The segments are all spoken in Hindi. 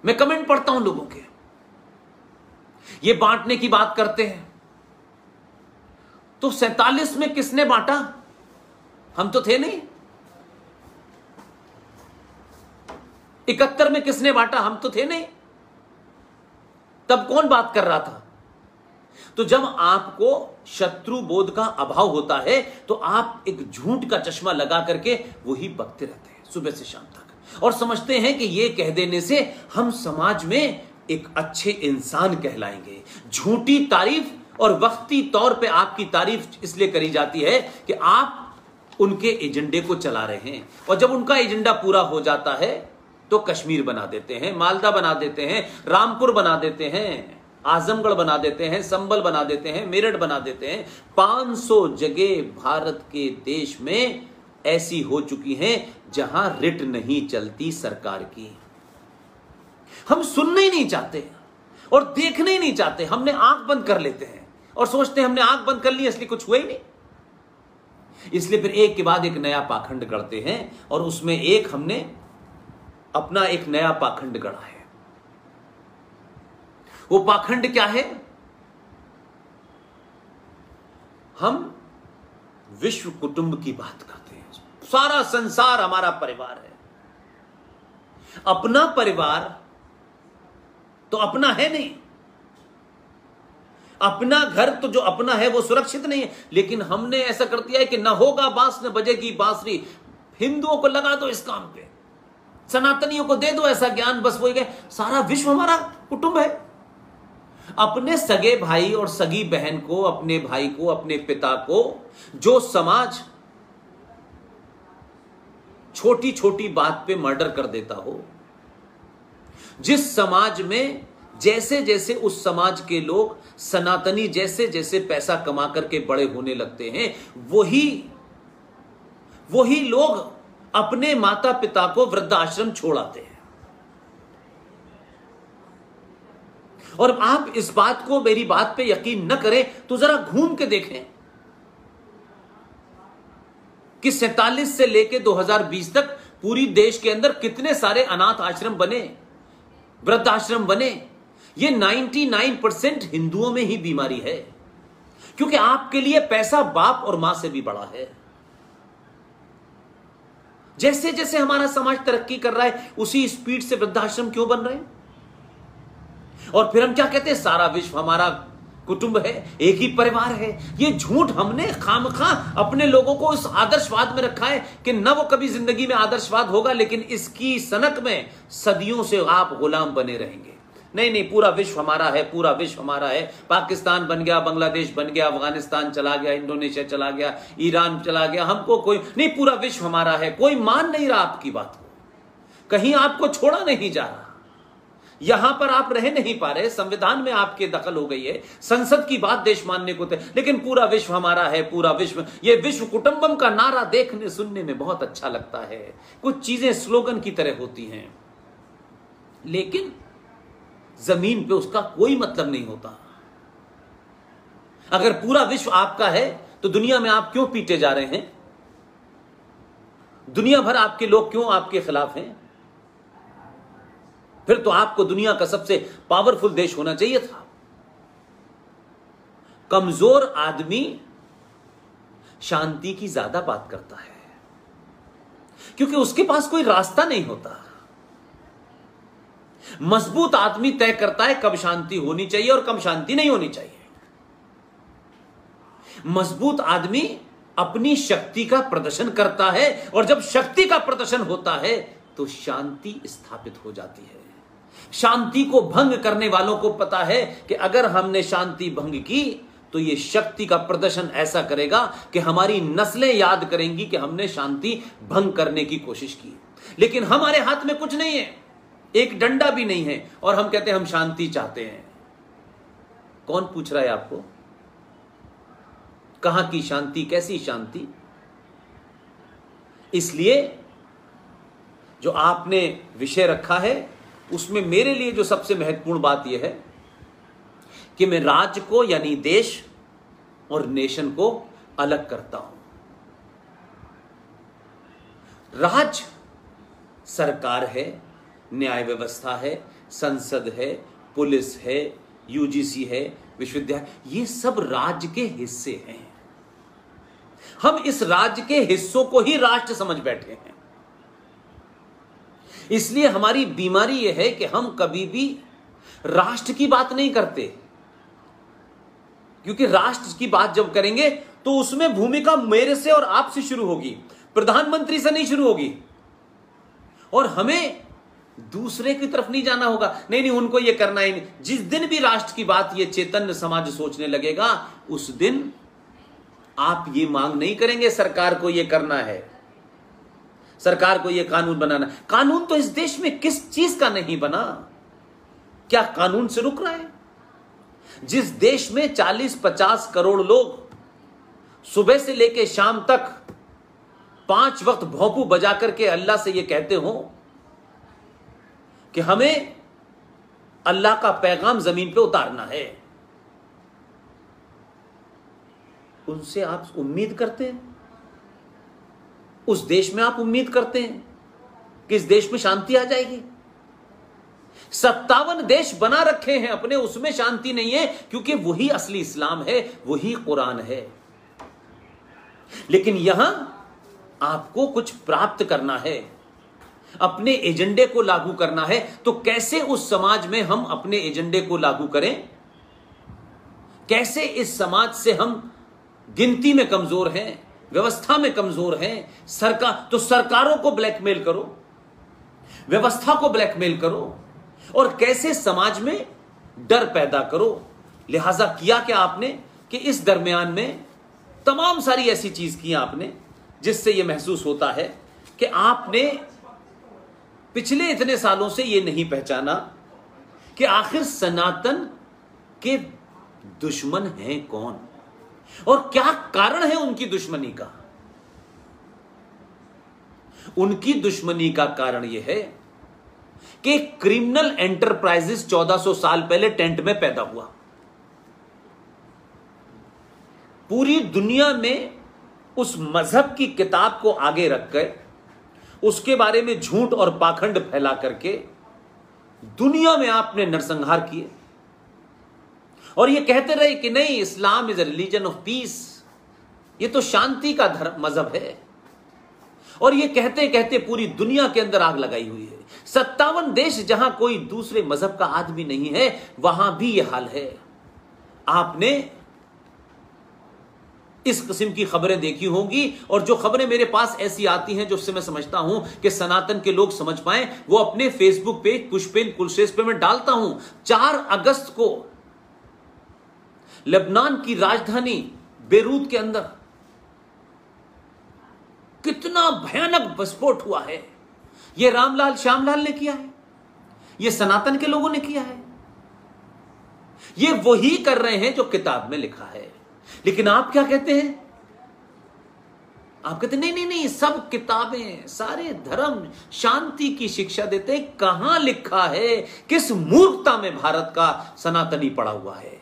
मैं कमेंट पढ़ता हूं लोगों के, ये बांटने की बात करते हैं। तो 47 में किसने बांटा? हम तो थे नहीं। 71 में किसने बांटा? हम तो थे नहीं। तब कौन बात कर रहा था? तो जब आपको शत्रु बोध का अभाव होता है तो आप एक झूठ का चश्मा लगा करके वही बकते रहते हैं सुबह से शाम तक, और समझते हैं कि ये कह देने से हम समाज में एक अच्छे इंसान कहलाएंगे। झूठी तारीफ और वक्ती तौर पे आपकी तारीफ इसलिए करी जाती है कि आप उनके एजेंडे को चला रहे हैं, और जब उनका एजेंडा पूरा हो जाता है तो कश्मीर बना देते हैं, मालदा बना देते हैं, रामपुर बना देते हैं, आजमगढ़ बना देते हैं, संभल बना देते हैं, मेरठ बना देते हैं। 500 जगह भारत के देश में ऐसी हो चुकी हैं जहां रिट नहीं चलती सरकार की। हम सुनना ही नहीं चाहते और देखना ही नहीं चाहते, हमने आंख बंद कर लेते हैं और सोचते हैं हमने आंख बंद कर ली इसलिए कुछ हुआ ही नहीं। इसलिए फिर एक के बाद एक नया पाखंड गढ़ते हैं, और उसमें एक हमने अपना एक नया पाखंड गढ़ा है। वो पाखंड क्या है? हम विश्व कुटुंब की बात करते हैं। सारा संसार हमारा परिवार है। अपना परिवार तो अपना है नहीं, अपना घर तो जो अपना है वो सुरक्षित नहीं है, लेकिन हमने ऐसा कर दिया है कि न होगा बांस न बजेगी बांसुरी। हिंदुओं को लगा दो इस काम पे, सनातनियों को दे दो ऐसा ज्ञान, बस वो गए, सारा विश्व हमारा कुटुंब है। अपने सगे भाई और सगी बहन को, अपने भाई को, अपने पिता को जो समाज छोटी छोटी बात पे मर्डर कर देता हो, जिस समाज में जैसे जैसे उस समाज के लोग सनातनी जैसे जैसे पैसा कमा करके बड़े होने लगते हैं, वही लोग अपने माता पिता को वृद्धाश्रम छोड़ाते हैं। और आप इस बात को, मेरी बात पे यकीन न करें तो जरा घूम के देखें कि 47 से लेके 2020 तक पूरी देश के अंदर कितने सारे अनाथ आश्रम बने, वृद्धाश्रम बने। ये 99% हिंदुओं में ही बीमारी है, क्योंकि आपके लिए पैसा बाप और मां से भी बड़ा है। जैसे जैसे हमारा समाज तरक्की कर रहा है उसी स्पीड से वृद्धाश्रम क्यों बन रहे हैं? और फिर हम क्या कहते हैं? सारा विश्व हमारा कुटुंब है, एक ही परिवार है। ये झूठ हमने खामखा अपने लोगों को इस आदर्शवाद में रखा है कि न वो कभी जिंदगी में आदर्शवाद होगा, लेकिन इसकी सनक में सदियों से आप गुलाम बने रहेंगे। नहीं नहीं, पूरा विश्व हमारा है, पूरा विश्व हमारा है। पाकिस्तान बन गया, बांग्लादेश बन गया, अफगानिस्तान चला गया, इंडोनेशिया चला गया, ईरान चला गया, हमको कोई नहीं, पूरा विश्व हमारा है। कोई मान नहीं रहा आपकी बात को, कहीं आपको छोड़ा नहीं जा रहा, यहां पर आप रह नहीं पा रहे, संविधान में आपके दखल हो गई है, संसद की बात देश मानने को थे, लेकिन पूरा विश्व हमारा है, पूरा विश्व। ये विश्व कुटुंबम का नारा देखने सुनने में बहुत अच्छा लगता है, कुछ चीजें स्लोगन की तरह होती हैं, लेकिन जमीन पे उसका कोई मतलब नहीं होता। अगर पूरा विश्व आपका है तो दुनिया में आप क्यों पीटे जा रहे हैं? दुनिया भर आपके लोग क्यों आपके खिलाफ हैं? फिर तो आपको दुनिया का सबसे पावरफुल देश होना चाहिए था। कमजोर आदमी शांति की ज्यादा बात करता है, क्योंकि उसके पास कोई रास्ता नहीं होता। मजबूत आदमी तय करता है कब शांति होनी चाहिए और कब शांति नहीं होनी चाहिए। मजबूत आदमी अपनी शक्ति का प्रदर्शन करता है, और जब शक्ति का प्रदर्शन होता है तो शांति स्थापित हो जाती है। शांति को भंग करने वालों को पता है कि अगर हमने शांति भंग की तो यह शक्ति का प्रदर्शन ऐसा करेगा कि हमारी नस्लें याद करेंगी कि हमने शांति भंग करने की कोशिश की। लेकिन हमारे हाथ में कुछ नहीं है, एक डंडा भी नहीं है, और हम कहते हैं हम शांति चाहते हैं। कौन पूछ रहा है आपको? कहां की शांति, कैसी शांति? इसलिए जो आपने विषय रखा है उसमें मेरे लिए जो सबसे महत्वपूर्ण बात यह है कि मैं राज्य को यानी देश और नेशन को अलग करता हूं। राज्य सरकार है, न्याय व्यवस्था है, संसद है, पुलिस है, यूजीसी है, विश्वविद्यालय, ये सब राज्य के हिस्से हैं। हम इस राज्य के हिस्सों को ही राष्ट्र समझ बैठे हैं। इसलिए हमारी बीमारी यह है कि हम कभी भी राष्ट्र की बात नहीं करते, क्योंकि राष्ट्र की बात जब करेंगे तो उसमें भूमिका मेरे से और आपसे शुरू होगी, प्रधानमंत्री से नहीं शुरू होगी। और हमें दूसरे की तरफ नहीं जाना होगा, नहीं उनको ये करना ही नहीं। जिस दिन भी राष्ट्र की बात ये चैतन्य समाज सोचने लगेगा, उस दिन आप ये मांग नहीं करेंगे सरकार को ये करना है, सरकार को ये कानून बनाना। कानून तो इस देश में किस चीज का नहीं बना, क्या कानून से रुक रहा है? जिस देश में 40-50 करोड़ लोग सुबह से लेकर शाम तक 5 वक्त भोंपू बजा करके अल्लाह से ये कहते हो कि हमें अल्लाह का पैगाम जमीन पे उतारना है, उनसे आप उम्मीद करते हैं, उस देश में आप उम्मीद करते हैं कि इस देश में शांति आ जाएगी? 57 देश बना रखे हैं अपने, उसमें शांति नहीं है, क्योंकि वही असली इस्लाम है, वही कुरान है। लेकिन यहां आपको कुछ प्राप्त करना है, अपने एजेंडे को लागू करना है, तो कैसे उस समाज में हम अपने एजेंडे को लागू करें? कैसे इस समाज से हम गिनती में कमजोर हैं, व्यवस्था में कमजोर हैं? सरकारों को ब्लैकमेल करो, व्यवस्था को ब्लैकमेल करो, और कैसे समाज में डर पैदा करो। लिहाजा किया क्या आपने कि इस दरमियान में तमाम सारी ऐसी चीज की आपने जिससे यह महसूस होता है कि आपने पिछले इतने सालों से यह नहीं पहचाना कि आखिर सनातन के दुश्मन हैं कौन और क्या कारण है उनकी दुश्मनी का। उनकी दुश्मनी का कारण यह है कि क्रिमिनल एंटरप्राइजेस 1400 साल पहले टेंट में पैदा हुआ। पूरी दुनिया में उस मजहब की किताब को आगे रखकर उसके बारे में झूठ और पाखंड फैला करके दुनिया में आपने नरसंहार किए और ये कहते रहे कि नहीं, Islam is a religion of peace, ये तो शांति का धर्म मजहब है। और ये कहते कहते पूरी दुनिया के अंदर आग लगाई हुई है। 57 देश जहां कोई दूसरे मजहब का आदमी नहीं है, वहां भी यह हाल है। आपने इस किस्म की खबरें देखी होंगी, और जो खबरें मेरे पास ऐसी आती हैं जो उससे मैं समझता हूं कि सनातन के लोग समझ पाएं, वो अपने फेसबुक पेज पुष्पेन कुलश्रेष्ठ पे मैं डालता हूं। 4 अगस्त को लेबनान की राजधानी बेरूत के अंदर कितना भयानक विस्फोट हुआ है। यह रामलाल श्यामलाल ने किया है, यह सनातन के लोगों ने किया है, यह वही कर रहे हैं जो किताब में लिखा है। लेकिन आप क्या कहते हैं? आप कहते नहीं, सब किताबें, सारे धर्म शांति की शिक्षा देते हैं। कहां लिखा है? किस मूर्खता में भारत का सनातनी पड़ा हुआ है,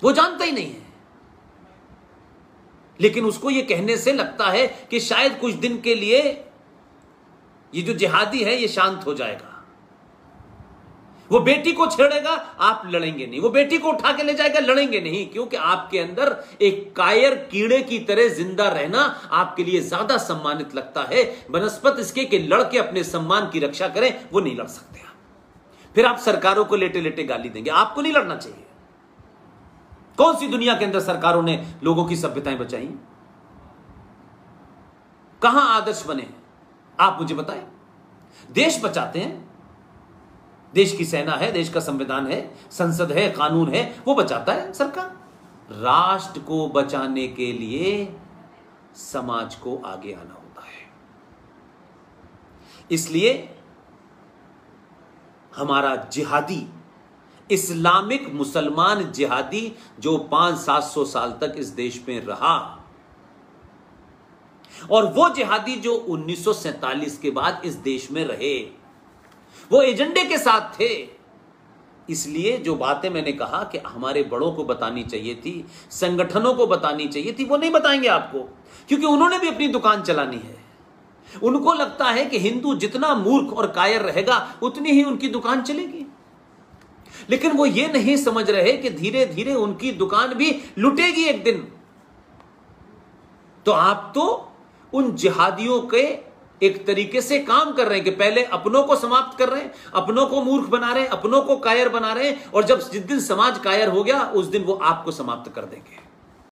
वो जानता ही नहीं है। लेकिन उसको ये कहने से लगता है कि शायद कुछ दिन के लिए ये जो जिहादी है ये शांत हो जाएगा। वो बेटी को छेड़ेगा, आप लड़ेंगे नहीं। वो बेटी को उठा के ले जाएगा, लड़ेंगे नहीं, क्योंकि आपके अंदर एक कायर कीड़े की तरह जिंदा रहना आपके लिए ज्यादा सम्मानित लगता है बनस्पत इसके कि लड़के अपने सम्मान की रक्षा करें। वो नहीं लड़ सकते आप। फिर आप सरकारों को लेटे लेटे गाली देंगे। आपको नहीं लड़ना चाहिए। कौन सी दुनिया के अंदर सरकारों ने लोगों की सभ्यताएं बचाई? कहां आदर्श बने? आप मुझे बताएं। देश बचाते हैं, देश की सेना है, देश का संविधान है, संसद है, कानून है, वो बचाता है सरकार। राष्ट्र को बचाने के लिए समाज को आगे आना होता है। इसलिए हमारा जिहादी, इस्लामिक मुसलमान जिहादी जो 500-700 साल तक इस देश में रहा, और वो जिहादी जो 1947 के बाद इस देश में रहे, वो एजेंडे के साथ थे। इसलिए जो बातें मैंने कहा कि हमारे बड़ों को बतानी चाहिए थी, संगठनों को बतानी चाहिए थी, वो नहीं बताएंगे आपको, क्योंकि उन्होंने भी अपनी दुकान चलानी है। उनको लगता है कि हिंदू जितना मूर्ख और कायर रहेगा उतनी ही उनकी दुकान चलेगी, लेकिन वो ये नहीं समझ रहे कि धीरे धीरे उनकी दुकान भी लुटेगी एक दिन। तो आप तो उन जिहादियों के एक तरीके से काम कर रहे हैं कि पहले अपनों को समाप्त कर रहे हैं, अपनों को मूर्ख बना रहे हैं, अपनों को कायर बना रहे हैं, और जब जिस दिन समाज कायर हो गया उस दिन वो आपको समाप्त कर देंगे।